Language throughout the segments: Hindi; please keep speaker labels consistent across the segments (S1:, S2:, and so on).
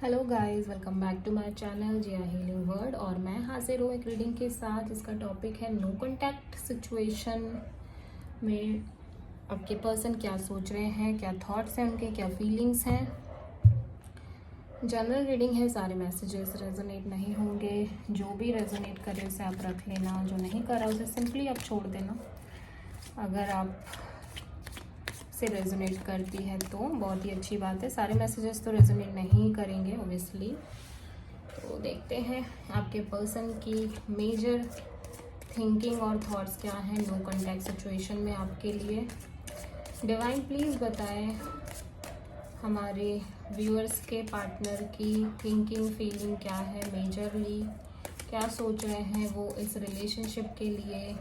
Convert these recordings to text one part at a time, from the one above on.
S1: Hello guys, welcome back to my channel Jiya healing word. और मैं हाजिर हूँ एक रीडिंग के साथ। इसका टॉपिक है नो कांटेक्ट सिचुएशन में आपके पर्सन क्या सोच रहे हैं, क्या थॉट्स हैं उनके, क्या फीलिंग्स हैं। जनरल रीडिंग है, सारे मैसेजेस रेजोनेट नहीं होंगे। जो भी रेजोनेट करे उसे आप रख लेना, जो नहीं करा उसे सिंपली आप छोड़ देना। अगर आप से रेजोनेट करती है तो बहुत ही अच्छी बात है। सारे मैसेजेस तो रेजोनेट नहीं करेंगे ओब्वियसली। तो देखते हैं आपके पर्सन की मेजर थिंकिंग और थॉट्स क्या हैं नो कांटेक्ट सिचुएशन में आपके लिए। डिवाइन प्लीज़ बताएं हमारे व्यूअर्स के पार्टनर की थिंकिंग फीलिंग क्या है, मेजरली क्या सोच रहे हैं वो इस रिलेशनशिप के लिए,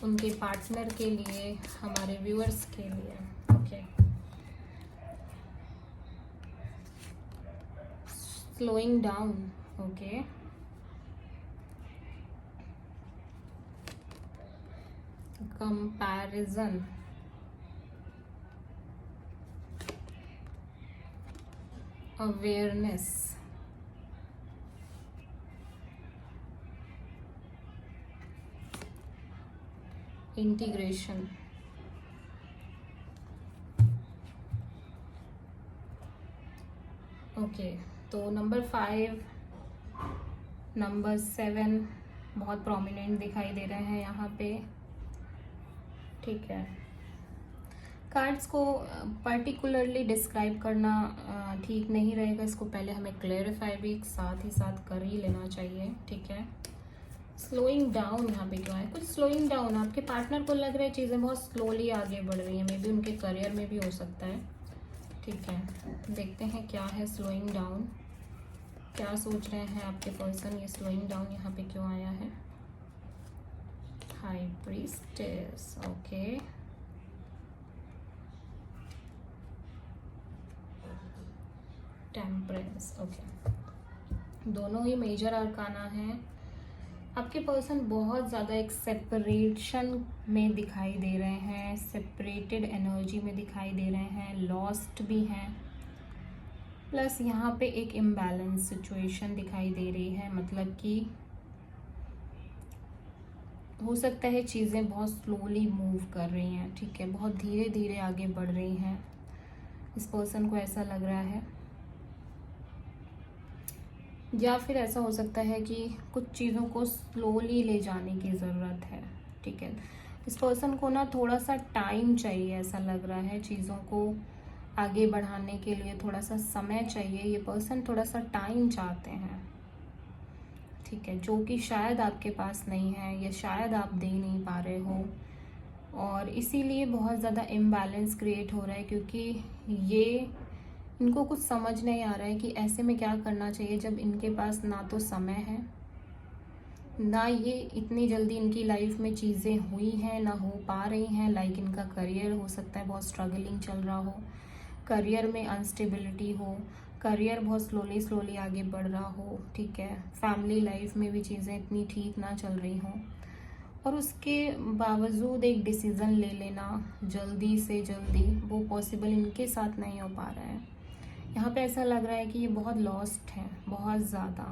S1: उनके पार्टनर के लिए, हमारे व्यूअर्स के लिए। Okay, slowing down. Okay, comparison, awareness, integration, okay. तो नंबर 5, नंबर 7 बहुत प्रोमिनेंट दिखाई दे रहे हैं यहाँ पे। ठीक है, कार्ड्स को पर्टिकुलरली डिस्क्राइब करना ठीक नहीं रहेगा। इसको पहले हमें क्लेरिफाई भी साथ ही साथ कर ही लेना चाहिए। ठीक है, स्लोइंग डाउन यहाँ पे क्यों है? कुछ स्लोइंग डाउन, आपके पार्टनर को लग रहा है चीज़ें बहुत स्लोली आगे बढ़ रही हैं। मे बी उनके करियर में भी हो सकता है। ठीक है, देखते हैं क्या है स्लोइंग डाउन, क्या सोच रहे हैं आपके पर्सन। ये स्लोइंग डाउन यहाँ पे क्यों आया है? High priestess, okay. Temperance, okay. दोनों ही मेजर अरकाना हैं। आपके पर्सन बहुत ज़्यादा एक सेपरेशन में दिखाई दे रहे हैं, सेपरेटेड एनर्जी में दिखाई दे रहे हैं, लॉस्ट भी हैं। प्लस यहाँ पे एक इम्बैलेंस सिचुएशन दिखाई दे रही है। मतलब कि हो सकता है चीज़ें बहुत स्लोली मूव कर रही हैं। ठीक है, बहुत धीरे धीरे आगे बढ़ रही हैं। इस पर्सन को ऐसा लग रहा है, या फिर ऐसा हो सकता है कि कुछ चीज़ों को स्लोली ले जाने की ज़रूरत है। ठीक है, इस पर्सन को ना थोड़ा सा टाइम चाहिए, ऐसा लग रहा है। चीज़ों को आगे बढ़ाने के लिए थोड़ा सा समय चाहिए। ये पर्सन थोड़ा सा टाइम चाहते हैं। ठीक है, जो कि शायद आपके पास नहीं है या शायद आप दे नहीं पा रहे हो। और इसीलिए बहुत ज़्यादा इम्बैलेंस क्रिएट हो रहा है, क्योंकि ये इनको कुछ समझ नहीं आ रहा है कि ऐसे में क्या करना चाहिए जब इनके पास ना तो समय है, ना ये इतनी जल्दी इनकी लाइफ में चीज़ें हुई हैं, ना हो पा रही हैं। लाइक इनका करियर हो सकता है बहुत स्ट्रगलिंग चल रहा हो, करियर में अनस्टेबिलिटी हो, करियर बहुत स्लोली स्लोली आगे बढ़ रहा हो। ठीक है, फैमिली लाइफ में भी चीज़ें इतनी ठीक ना चल रही हों, और उसके बावजूद एक डिसीज़न ले लेना जल्दी से जल्दी वो पॉसिबल इनके साथ नहीं हो पा रहा है। यहाँ पे ऐसा लग रहा है कि ये बहुत लॉस्ट है, बहुत ज़्यादा।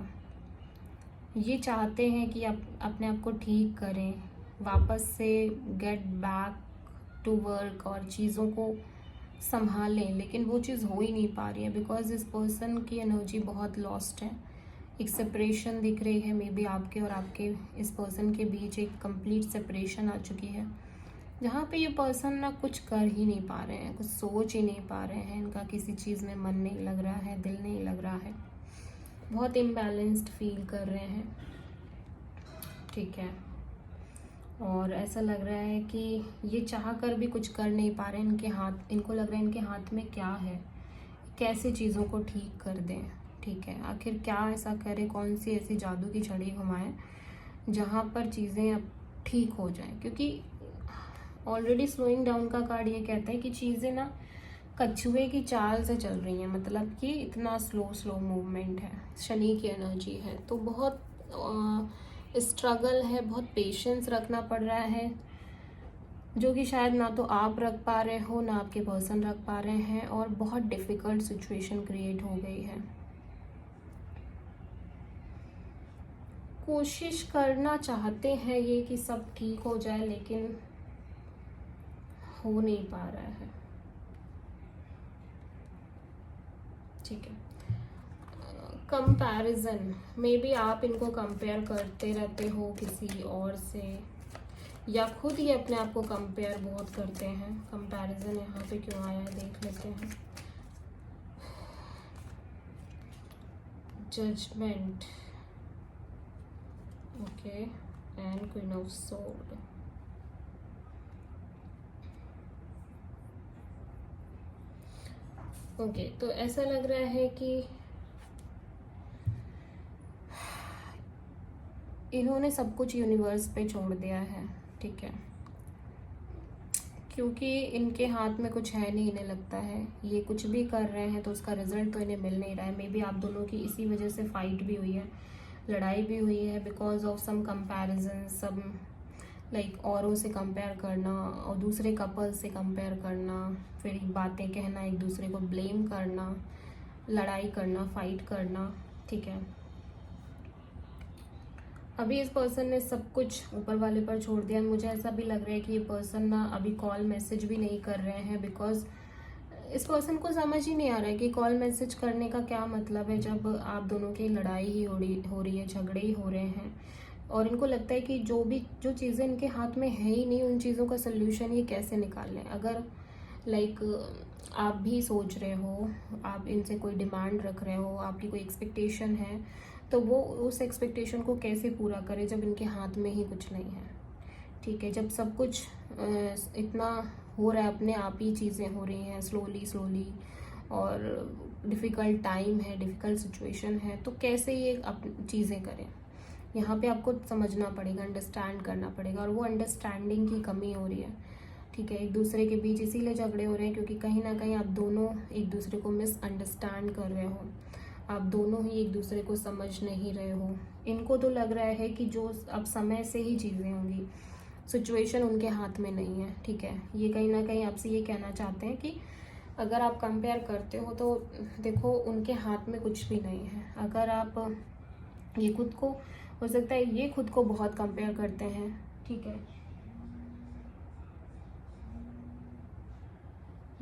S1: ये चाहते हैं कि आप अपने आप को ठीक करें, वापस से गेट बैक टू वर्क और चीज़ों को संभालें, लेकिन वो चीज़ हो ही नहीं पा रही है बिकॉज इस पर्सन की एनर्जी बहुत लॉस्ट है। एक सेपरेशन दिख रही है, मे बी आपके और आपके इस पर्सन के बीच एक कंप्लीट सेपरेशन आ चुकी है, जहाँ पे ये पर्सन ना कुछ कर ही नहीं पा रहे हैं, कुछ सोच ही नहीं पा रहे हैं। इनका किसी चीज़ में मन नहीं लग रहा है, दिल नहीं लग रहा है, बहुत इम्बैलेंस्ड फील कर रहे हैं। ठीक है, और ऐसा लग रहा है कि ये चाह कर भी कुछ कर नहीं पा रहे हैं। इनको लग रहा है इनके हाथ में क्या है, कैसे चीज़ों को ठीक कर दें। ठीक है, आखिर क्या ऐसा करें, कौन सी ऐसी जादू की छड़ी घुमाएं जहाँ पर चीज़ें अब ठीक हो जाएं। क्योंकि ऑलरेडी स्लोइंग डाउन का कार्ड ये कहता है कि चीज़ें ना कछुए की चाल से चल रही हैं। मतलब कि इतना स्लो मूवमेंट है, शनि की एनर्जी है, तो बहुत स्ट्रगल है, बहुत पेशेंस रखना पड़ रहा है, जो कि शायद ना तो आप रख पा रहे हो, ना आपके पर्सन रख पा रहे हैं, और बहुत डिफ़िकल्ट सिचुएशन क्रिएट हो गई है। कोशिश करना चाहते हैं ये कि सब ठीक हो जाए, लेकिन हो नहीं पा रहा है। ठीक है, कंपैरिजन, मे बी आप इनको कंपेयर करते रहते हो किसी और से, या खुद ही अपने आप को कंपेयर बहुत करते हैं। कंपैरिजन यहाँ पे क्यों आया है देख लेते हैं। Judgement, okay, and queen of sword. Okay, तो ऐसा लग रहा है कि इन्होंने सब कुछ यूनिवर्स पे छोड़ दिया है। ठीक है, क्योंकि इनके हाथ में कुछ है नहीं, इन्हें लगता है ये कुछ भी कर रहे हैं तो उसका रिजल्ट तो इन्हें मिल नहीं रहा है। मे बी आप दोनों की इसी वजह से फाइट भी हुई है, लड़ाई भी हुई है, because of some comparison, some like औरों से कंपेयर करना और दूसरे कपल से कंपेयर करना, फिर बातें कहना, एक दूसरे को ब्लेम करना, लड़ाई करना, फाइट करना। ठीक है, अभी इस पर्सन ने सब कुछ ऊपर वाले पर छोड़ दिया। मुझे ऐसा भी लग रहा है कि ये पर्सन ना अभी कॉल मैसेज भी नहीं कर रहे हैं, बिकॉज इस पर्सन को समझ ही नहीं आ रहा है कि कॉल मैसेज करने का क्या मतलब है, जब आप दोनों की लड़ाई ही हो रही है, झगड़े ही हो रहे हैं, और इनको लगता है कि जो चीज़ें इनके हाथ में है ही नहीं, उन चीज़ों का सोल्यूशन ये कैसे निकाल लें। अगर लाइक आप भी सोच रहे हो, आप इनसे कोई डिमांड रख रहे हो, आपकी कोई एक्सपेक्टेशन है, तो वो उस एक्सपेक्टेशन को कैसे पूरा करें जब इनके हाथ में ही कुछ नहीं है। ठीक है, जब सब कुछ इतना हो रहा है, अपने आप ही चीज़ें हो रही हैं स्लोली, और डिफ़िकल्ट टाइम है, डिफ़िकल्ट सिचुएशन है, तो कैसे ये चीज़ें करें। यहाँ पे आपको समझना पड़ेगा, अंडरस्टैंड करना पड़ेगा, और वो अंडरस्टैंडिंग की कमी हो रही है। ठीक है, एक दूसरे के बीच इसीलिए झगड़े हो रहे हैं क्योंकि कहीं ना कहीं आप दोनों एक दूसरे को मिसअंडरस्टैंड कर रहे हो, आप दोनों ही एक दूसरे को समझ नहीं रहे हो। इनको तो लग रहा है कि जो अब समय से ही चीज़ें होंगी, सिचुएशन उनके हाथ में नहीं है। ठीक है, ये कहीं ना कहीं आपसे ये कहना चाहते हैं कि अगर आप कंपेयर करते हो तो देखो उनके हाथ में कुछ भी नहीं है। अगर आप ये खुद को, हो सकता है ये खुद को बहुत कंपेयर करते हैं। ठीक है,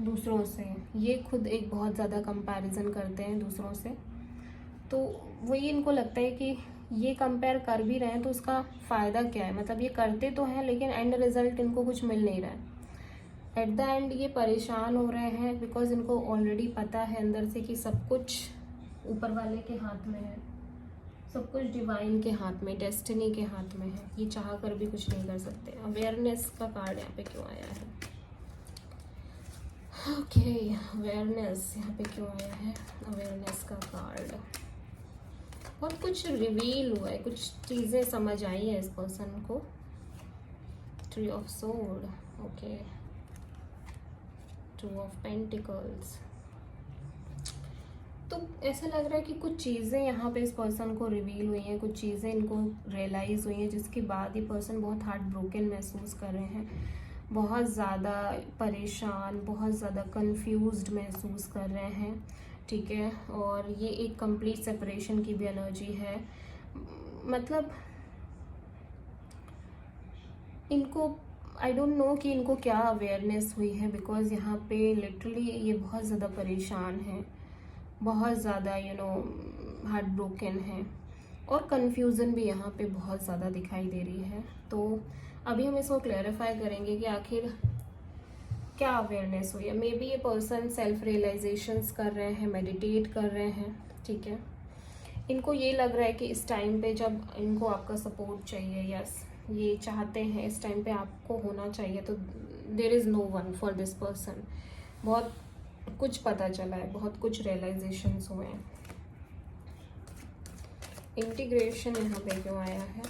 S1: दूसरों से, ये खुद एक बहुत ज़्यादा कंपैरिजन करते हैं दूसरों से, तो वही इनको लगता है कि ये कंपेयर कर भी रहे हैं तो उसका फ़ायदा क्या है। मतलब ये करते तो हैं लेकिन एंड रिजल्ट इनको कुछ मिल नहीं रहा है। एट द एंड ये परेशान हो रहे हैं बिकॉज इनको ऑलरेडी पता है अंदर से कि सब कुछ ऊपर वाले के हाथ में है, सब कुछ डिवाइन के हाथ में, डेस्टिनी के हाथ में है। ये चाह कर भी कुछ नहीं कर सकते। अवेयरनेस का कार्ड यहाँ पे क्यों आया है? ओके, अवेयरनेस यहाँ पे क्यों आया है? अवेयरनेस का कार्ड, बहुत कुछ रिवील हुआ है, कुछ चीज़ें समझ आई है इस पर्सन को। Tree of sword, okay, two of pentacles. तो ऐसा लग रहा है कि कुछ चीज़ें यहाँ पे इस पर्सन को रिवील हुई हैं, कुछ चीज़ें इनको रियलाइज़ हुई हैं, जिसके बाद ये पर्सन बहुत हार्ट ब्रोकन महसूस कर रहे हैं, बहुत ज़्यादा परेशान, बहुत ज़्यादा कंफ्यूज्ड महसूस कर रहे हैं। ठीक है, और ये एक कंप्लीट सेपरेशन की भी एनर्जी है। मतलब इनको, आई डोंट नो कि इनको क्या अवेयरनेस हुई है, बिकॉज यहाँ पे लिटरली ये बहुत ज़्यादा परेशान है, बहुत ज़्यादा हार्ट ब्रोकन है, और कन्फ्यूज़न भी यहाँ पे बहुत ज़्यादा दिखाई दे रही है। तो अभी हम इसको क्लैरिफाई करेंगे कि आखिर क्या अवेयरनेस हुई है। मे बी ये पर्सन सेल्फ रियलाइजेशंस कर रहे हैं, मेडिटेट कर रहे हैं। ठीक है, इनको ये लग रहा है कि इस टाइम पे जब इनको आपका सपोर्ट चाहिए, यस ये चाहते हैं इस टाइम पे आपको होना चाहिए, तो there is no one for this person. बहुत कुछ पता चला है, बहुत कुछ रियलाइजेशंस हुए हैं। इंटीग्रेशन यहाँ पे क्यों आया है?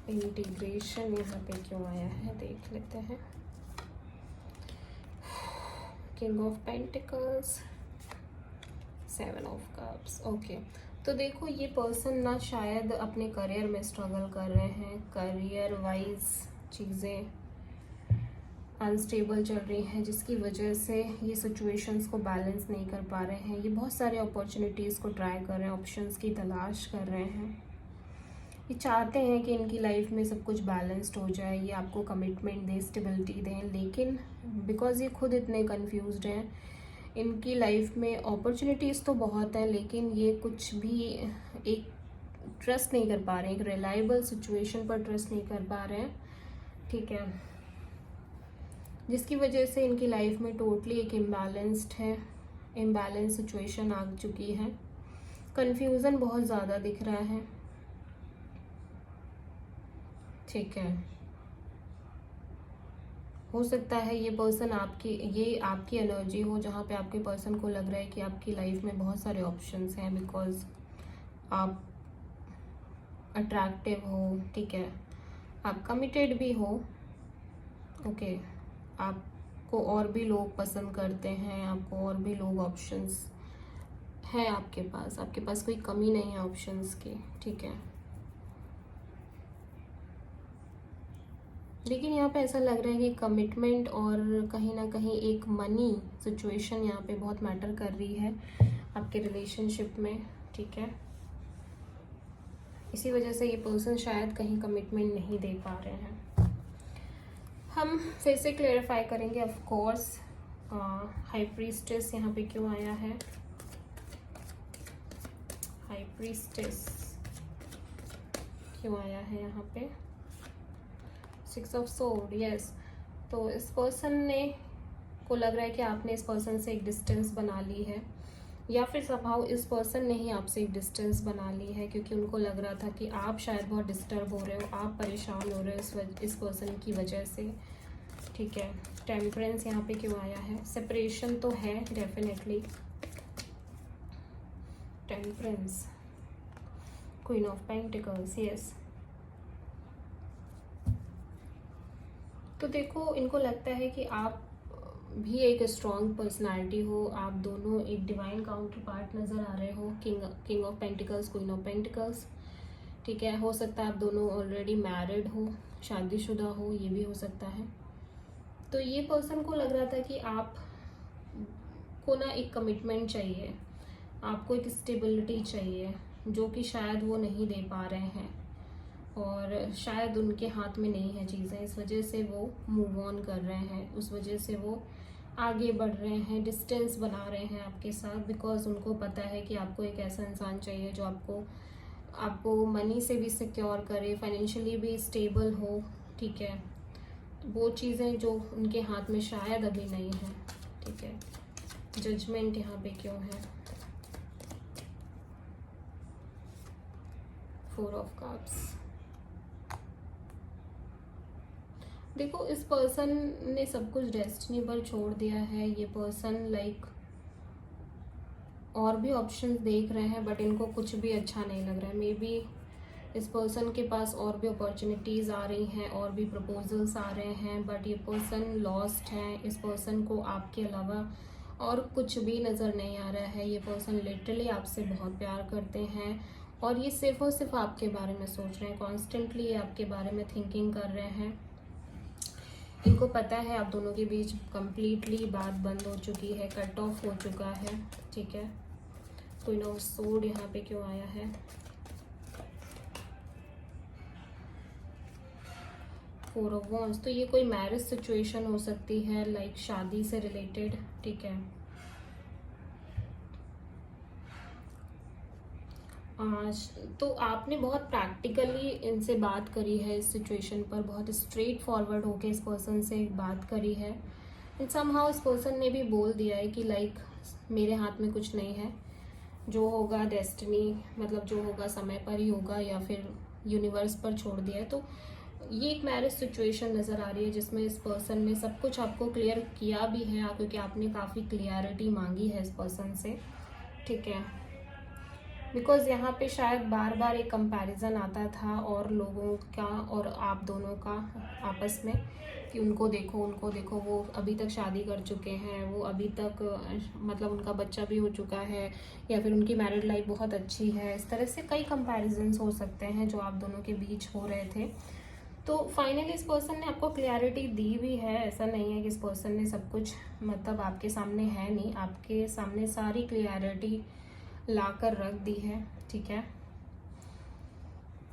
S1: इंटीग्रेशन यहाँ पे क्यों आया है देख लेते हैं। King of pentacles, seven of cups. Okay, तो देखो ये पर्सन ना शायद अपने करियर में स्ट्रगल कर रहे हैं, करियर वाइज चीज़ें अनस्टेबल चल रही हैं, जिसकी वजह से ये सिचुएशंस को बैलेंस नहीं कर पा रहे हैं। ये बहुत सारे अपॉर्चुनिटीज़ को ट्राई कर रहे हैं, ऑप्शंस की तलाश कर रहे हैं। ये चाहते हैं कि इनकी लाइफ में सब कुछ बैलेंस्ड हो जाए, ये आपको कमिटमेंट दें, स्टेबिलिटी दें, लेकिन बिकॉज ये खुद इतने कंफ्यूज्ड हैं, इनकी लाइफ में अपॉर्चुनिटीज़ तो बहुत हैं, लेकिन ये कुछ भी एक ट्रस्ट नहीं कर पा रहे हैं, एक रिलायबल सिचुएशन पर ट्रस्ट नहीं कर पा रहे हैं, ठीक है, जिसकी वजह से इनकी लाइफ में टोटली एक इम्बैलेंस सिचुएशन आ चुकी है। कंफ्यूजन बहुत ज़्यादा दिख रहा है, ठीक है। हो सकता है ये पर्सन आपकी एनर्जी हो, जहाँ पे आपके पर्सन को लग रहा है कि आपकी लाइफ में बहुत सारे ऑप्शंस हैं, बिकॉज आप अट्रैक्टिव हो, ठीक है, आप कमिटेड भी हो, ओके, आपको और भी लोग पसंद करते हैं, आपको और भी लोग ऑप्शंस है आपके पास कोई कमी नहीं है ऑप्शंस की, ठीक है। लेकिन यहाँ पे ऐसा लग रहा है कि कमिटमेंट और कहीं ना कहीं एक मनी सिचुएशन यहाँ पे बहुत मैटर कर रही है आपके रिलेशनशिप में, ठीक है। इसी वजह से ये पर्सन शायद कहीं कमिटमेंट नहीं दे पा रहे हैं। हम फिर से क्लेरिफाई करेंगे, ऑफ कोर्स हाई प्रीस्टेस यहाँ पे क्यों आया है, हाई प्रीस्टेस क्यों आया है यहाँ पे, 6 ऑफ सोर्ड, यस। तो इस पर्सन ने को लग रहा है कि आपने इस पर्सन से एक डिस्टेंस बना ली है, या फिर समहाउ इस पर्सन ने ही आपसे एक डिस्टेंस बना ली है, क्योंकि उनको लग रहा था कि आप शायद बहुत डिस्टर्ब हो रहे हो, आप परेशान हो रहे हो इस पर्सन की वजह से, ठीक है। टेम्परेंस यहाँ पे क्यों आया है, सेपरेशन तो है definitely, temperance, queen of pentacles, yes. तो देखो, इनको लगता है कि आप भी एक स्ट्रॉन्ग पर्सनालिटी हो, आप दोनों एक डिवाइन काउंटर पार्ट नज़र आ रहे हो, king of pentacles, queen of pentacles, ठीक है। हो सकता है आप दोनों ऑलरेडी मैरिड हो, शादीशुदा हो, ये भी हो सकता है। तो ये पर्सन को लग रहा था कि आप को ना एक कमिटमेंट चाहिए, आपको एक स्टेबिलिटी चाहिए, जो कि शायद वो नहीं दे पा रहे हैं, और शायद उनके हाथ में नहीं है चीज़ें, इस वजह से वो मूव ऑन कर रहे हैं, उस वजह से वो आगे बढ़ रहे हैं, डिस्टेंस बना रहे हैं आपके साथ, बिकॉज उनको पता है कि आपको एक ऐसा इंसान चाहिए जो आपको मनी से भी सिक्योर करे, फाइनेंशियली भी स्टेबल हो, ठीक है। वो चीज़ें जो उनके हाथ में शायद अभी नहीं है, ठीक है। जजमेंट यहाँ पे क्यों है, 4 ऑफ कप्स। देखो, इस पर्सन ने सब कुछ डेस्टिनी पर छोड़ दिया है, ये पर्सन लाइक और भी ऑप्शंस देख रहे हैं, बट इनको कुछ भी अच्छा नहीं लग रहा है। मे बी इस पर्सन के पास और भी अपॉर्चुनिटीज़ आ रही हैं, और भी प्रपोजल्स आ रहे हैं, बट ये पर्सन लॉस्ट है। इस पर्सन को आपके अलावा और कुछ भी नज़र नहीं आ रहा है। ये पर्सन लिटरली आपसे बहुत प्यार करते हैं, और ये सिर्फ और सिर्फ आपके बारे में सोच रहे हैं, कॉन्स्टेंटली ये आपके बारे में थिंकिंग कर रहे हैं। इनको पता है आप दोनों के बीच कंप्लीटली बात बंद हो चुकी है, कट ऑफ हो चुका है, ठीक है। क्वीन ऑफ सोर्ड यहाँ पे क्यों आया है, 4 ऑफ वॉन्ड्स। तो ये कोई मैरिज सिचुएशन हो सकती है, लाइक शादी से रिलेटेड, ठीक है। तो आपने बहुत प्रैक्टिकली इनसे बात करी है इस सिचुएशन पर, बहुत स्ट्रेट फॉरवर्ड होके इस पर्सन से बात करी है, एंड समहाउ इस पर्सन ने भी बोल दिया है कि लाइक मेरे हाथ में कुछ नहीं है, जो होगा डेस्टिनी, मतलब जो होगा समय पर ही होगा, या फिर यूनिवर्स पर छोड़ दिया है। तो ये एक मैरिज सिचुएशन नज़र आ रही है, जिसमें इस पर्सन ने सब कुछ आपको क्लियर किया भी है, क्योंकि आपने काफ़ी क्लियरिटी मांगी है इस पर्सन से, ठीक है। बिकॉज यहाँ पे शायद बार बार एक कंपैरिजन आता था, और लोगों का और आप दोनों का आपस में, कि उनको देखो, वो अभी तक शादी कर चुके हैं, वो अभी तक मतलब उनका बच्चा भी हो चुका है, या फिर उनकी मैरिड लाइफ बहुत अच्छी है। इस तरह से कई कंपैरिजन्स हो सकते हैं जो आप दोनों के बीच हो रहे थे। तो फाइनली इस पर्सन ने आपको क्लैरिटी दी भी है, ऐसा नहीं है कि इस पर्सन ने सब कुछ मतलब आपके सामने है नहीं, आपके सामने सारी क्लैरिटी ला कर रख दी है, ठीक है।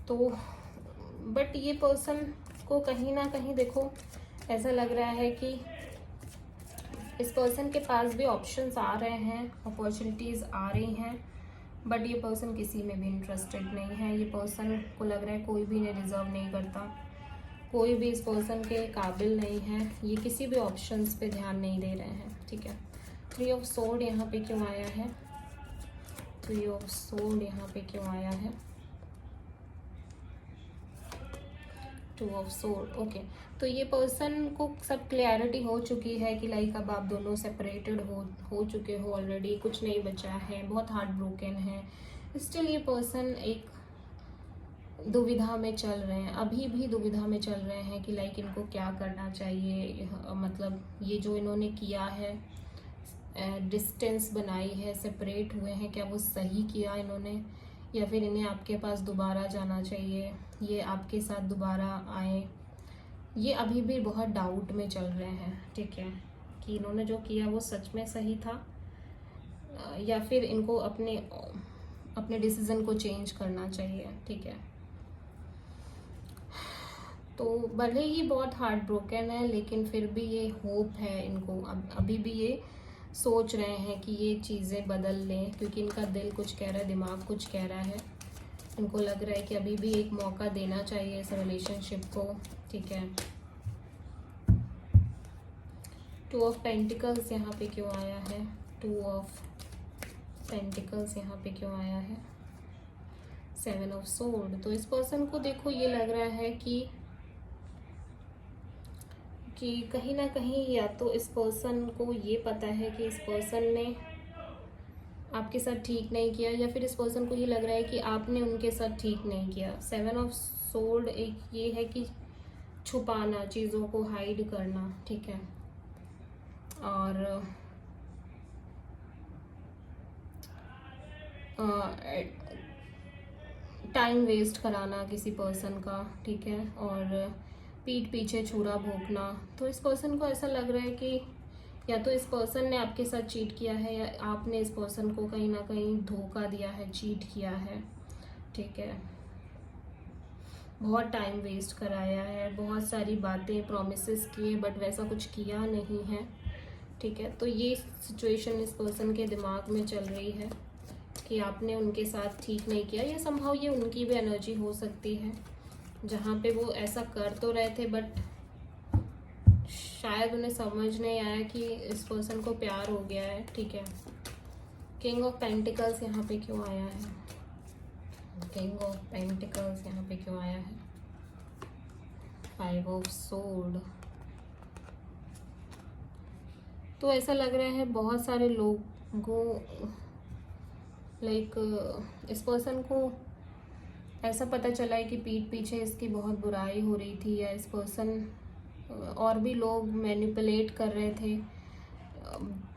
S1: तो बट ये पर्सन को कहीं ना कहीं देखो ऐसा लग रहा है कि इस पर्सन के पास भी ऑप्शंस आ रहे हैं, अपॉर्चुनिटीज़ आ रही हैं, बट ये पर्सन किसी में भी इंटरेस्टेड नहीं है। ये पर्सन को लग रहा है कोई भी इन्हें डिज़र्व नहीं करता, कोई भी इस पर्सन के काबिल नहीं है, ये किसी भी ऑप्शंस पे ध्यान नहीं दे रहे हैं, ठीक है। 3 ऑफ सोर्ड यहाँ पे क्यों आया है? 3 ऑफ सोर्ड यहाँ पे क्यों आया है? 2 ऑफ सोर्ड, ओके। तो ये पर्सन को सब क्लैरिटी हो चुकी है कि लाइक अब आप दोनों सेपरेटेड हो चुके हो ऑलरेडी, कुछ नहीं बचा है, बहुत हार्ट ब्रोकन है। स्टिल ये पर्सन एक दुविधा में चल रहे हैं, अभी भी दुविधा में चल रहे हैं कि लाइक इनको क्या करना चाहिए। मतलब ये जो इन्होंने किया है, डिस्टेंस बनाई है, सेपरेट हुए हैं, क्या वो सही किया इन्होंने, या फिर इन्हें आपके पास दोबारा जाना चाहिए, ये आपके साथ दोबारा आए। ये अभी भी बहुत डाउट में चल रहे हैं, ठीक है, कि इन्होंने जो किया वो सच में सही था, या फिर इनको अपने डिसीजन को चेंज करना चाहिए, ठीक है। तो भले ही बहुत हार्ट ब्रोकन है, लेकिन फिर भी ये होप है इनको, अभी भी ये सोच रहे हैं कि ये चीज़ें बदल लें, क्योंकि इनका दिल कुछ कह रहा है, दिमाग कुछ कह रहा है। इनको लग रहा है कि अभी भी एक मौका देना चाहिए इस रिलेशनशिप को, ठीक है। 2 ऑफ पेंटिकल्स यहाँ पे क्यों आया है? 2 ऑफ पेंटिकल्स यहाँ पे क्यों आया है? 7 ऑफ सोर्ड। तो इस पर्सन को देखो ये लग रहा है कि कहीं ना कहीं या तो इस पर्सन को ये पता है कि इस पर्सन ने आपके साथ ठीक नहीं किया, या फिर इस पर्सन को ये लग रहा है कि आपने उनके साथ ठीक नहीं किया। 7 ऑफ सोर्ड एक ये है कि छुपाना, चीज़ों को हाइड करना, ठीक है, और टाइम वेस्ट कराना किसी पर्सन का, ठीक है, और पीठ पीछे छुरा भोंकना। तो इस पर्सन को ऐसा लग रहा है कि या तो इस पर्सन ने आपके साथ चीट किया है, या आपने इस पर्सन को कहीं ना कहीं धोखा दिया है, चीट किया है, ठीक है। बहुत टाइम वेस्ट कराया है, बहुत सारी बातें प्रॉमिसेस किए, बट वैसा कुछ किया नहीं है, ठीक है। तो ये सिचुएशन इस पर्सन के दिमाग में चल रही है कि आपने उनके साथ ठीक नहीं किया, या संभव ये उनकी भी एनर्जी हो सकती है, जहाँ पे वो ऐसा कर तो रहे थे बट शायद उन्हें समझ नहीं आया कि इस पर्सन को प्यार हो गया है, ठीक है। किंग ऑफ पेंटिकल्स यहाँ पे क्यों आया है? किंग ऑफ पेंटिकल्स यहाँ पे क्यों आया है? 5 ऑफ सोर्ड। तो ऐसा लग रहा है बहुत सारे लोगों लाइक इस पर्सन को ऐसा पता चला है कि पीठ पीछे इसकी बहुत बुराई हो रही थी, या इस पर्सन और भी लोग मैनिपुलेट कर रहे थे।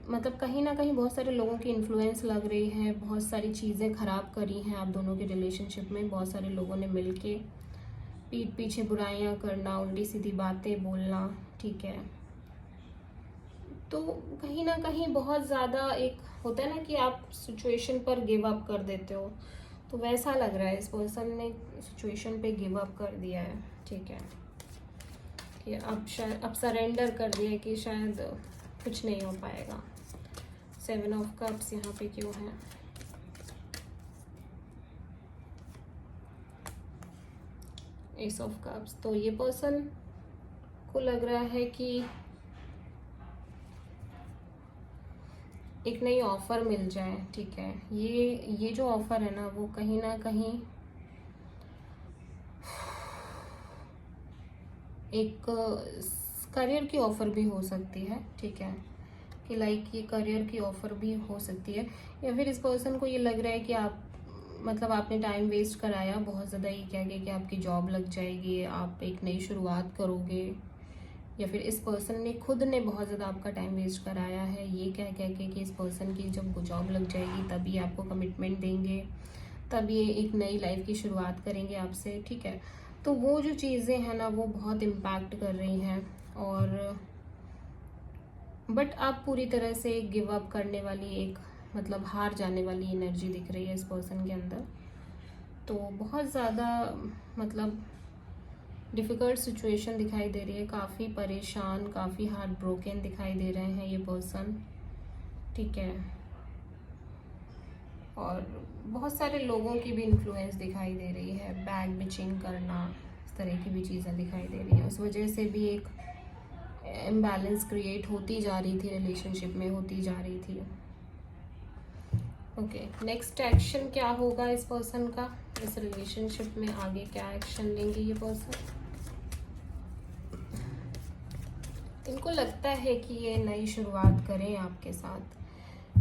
S1: मतलब कहीं ना कहीं बहुत सारे लोगों की इन्फ्लुएंस लग रही है, बहुत सारी चीज़ें ख़राब करी हैं आप दोनों के रिलेशनशिप में। बहुत सारे लोगों ने मिलके पीठ पीछे बुराइयां करना, उल्टी सीधी बातें बोलना, ठीक है। तो कहीं ना कहीं बहुत ज़्यादा एक होता है ना कि आप सिचुएशन पर गिव अप कर देते हो, तो वैसा लग रहा है इस पर्सन ने सिचुएशन पे गिव अप कर दिया है, ठीक है, कि अब सरेंडर कर दिया कि शायद कुछ नहीं हो पाएगा। 7 ऑफ कप्स यहाँ पे क्यों है? S of cups. तो ये पर्सन को लग रहा है कि एक नई ऑफर मिल जाए, ठीक है। ये जो ऑफर है ना वो कहीं ना कहीं एक करियर की ऑफर भी हो सकती है, ठीक है, कि लाइक ये करियर की ऑफर भी हो सकती है, या फिर इस पर्सन को ये लग रहा है कि आप मतलब आपने टाइम वेस्ट कराया बहुत ज़्यादा, ये कह के कि आपकी जॉब लग जाएगी, आप एक नई शुरुआत करोगे, या फिर इस पर्सन ने खुद ने बहुत ज़्यादा आपका टाइम वेस्ट कराया है, ये कह के कि इस पर्सन की जब जॉब लग जाएगी तब ये आपको कमिटमेंट देंगे, तब ये एक नई लाइफ की शुरुआत करेंगे आपसे, ठीक है। तो वो जो चीज़ें हैं ना वो बहुत इम्पैक्ट कर रही हैं, और बट आप पूरी तरह से गिव अप करने वाली एक मतलब हार जाने वाली एनर्जी दिख रही है इस पर्सन के अंदर। तो बहुत ज़्यादा मतलब डिफ़िकल्ट सिचुएशन दिखाई दे रही है, काफ़ी परेशान, काफ़ी हार्ट ब्रोकन दिखाई दे रहे हैं ये पर्सन, ठीक है। और बहुत सारे लोगों की भी इन्फ्लुएंस दिखाई दे रही है, बैक बिचिंग करना, इस तरह की भी चीज़ें दिखाई दे रही हैं। उस वजह से भी एक इम्बैलेंस क्रिएट होती जा रही थी, रिलेशनशिप में होती जा रही थी। ओके, नेक्स्ट एक्शन क्या होगा इस पर्सन का, इस रिलेशनशिप में आगे क्या एक्शन लेंगे ये पर्सन। इनको लगता है कि ये नई शुरुआत करें आपके साथ,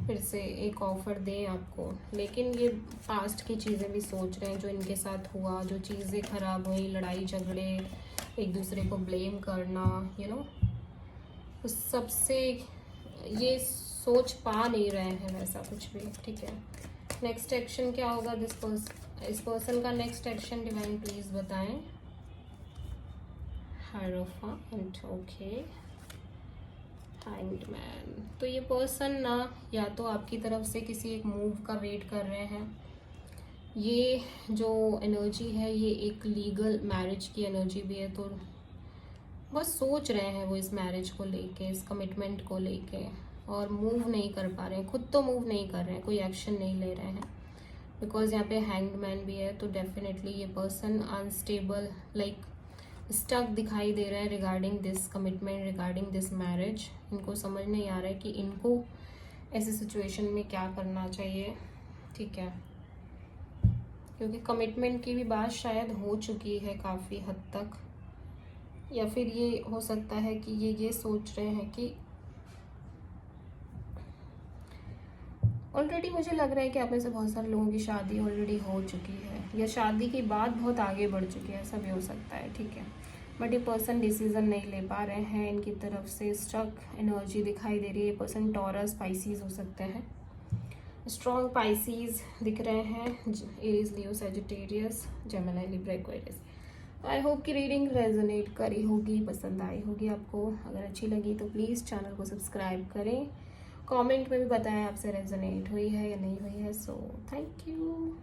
S1: फिर से एक ऑफर दें आपको, लेकिन ये पास्ट की चीज़ें भी सोच रहे हैं, जो इनके साथ हुआ, जो चीज़ें खराब हुई, लड़ाई झगड़े, एक दूसरे को ब्लेम करना, उस सबसे ये सोच पा नहीं रहे हैं वैसा कुछ भी, ठीक है। नेक्स्ट एक्शन क्या होगा इस पर्सन का नेक्स्ट एक्शन, डिवाइन प्लीज बताएं। Hierophant, okay, hanged man. तो ये पर्सन ना या तो आपकी तरफ से किसी एक मूव का वेट कर रहे हैं, ये जो एनर्जी है ये एक लीगल मैरिज की एनर्जी भी है, तो बस सोच रहे हैं वो इस मैरिज को लेके, इस कमिटमेंट को लेके, और मूव नहीं कर पा रहे हैं, खुद तो मूव नहीं कर रहे हैं, कोई एक्शन नहीं ले रहे हैं, बिकॉज यहाँ पे हैंग्ड मैन भी है। तो डेफिनेटली ये पर्सन अनस्टेबल, लाइक स्टक दिखाई दे रहा है regarding this commitment, regarding this marriage. इनको समझ नहीं आ रहा है कि इनको ऐसी सिचुएशन में क्या करना चाहिए, ठीक है, क्योंकि कमिटमेंट की भी बात शायद हो चुकी है काफ़ी हद तक, या फिर ये हो सकता है कि ये सोच रहे हैं कि ऑलरेडी, मुझे लग रहा है कि आप में से बहुत सारे लोगों की शादी ऑलरेडी हो चुकी है, या शादी की बात बहुत आगे बढ़ चुकी है, ऐसा भी हो सकता है, ठीक है। बट ये पर्सन डिसीजन नहीं ले पा रहे हैं, इनकी तरफ से स्ट्रक एनर्जी दिखाई दे रही है। ये पर्सन टॉरस, पाइसीज हो सकते हैं, स्ट्रॉन्ग पाइसीज दिख रहे हैं, Aries, Leo, Sagittarius, Gemini, Libra, Aquarius. I hope कि रीडिंग रेजोनेट करी होगी, पसंद आई होगी आपको। अगर अच्छी लगी तो प्लीज़ चैनल को सब्सक्राइब करें, कमेंट में भी बताएं आपसे रेजोनेट हुई है या नहीं हुई है। So thank you.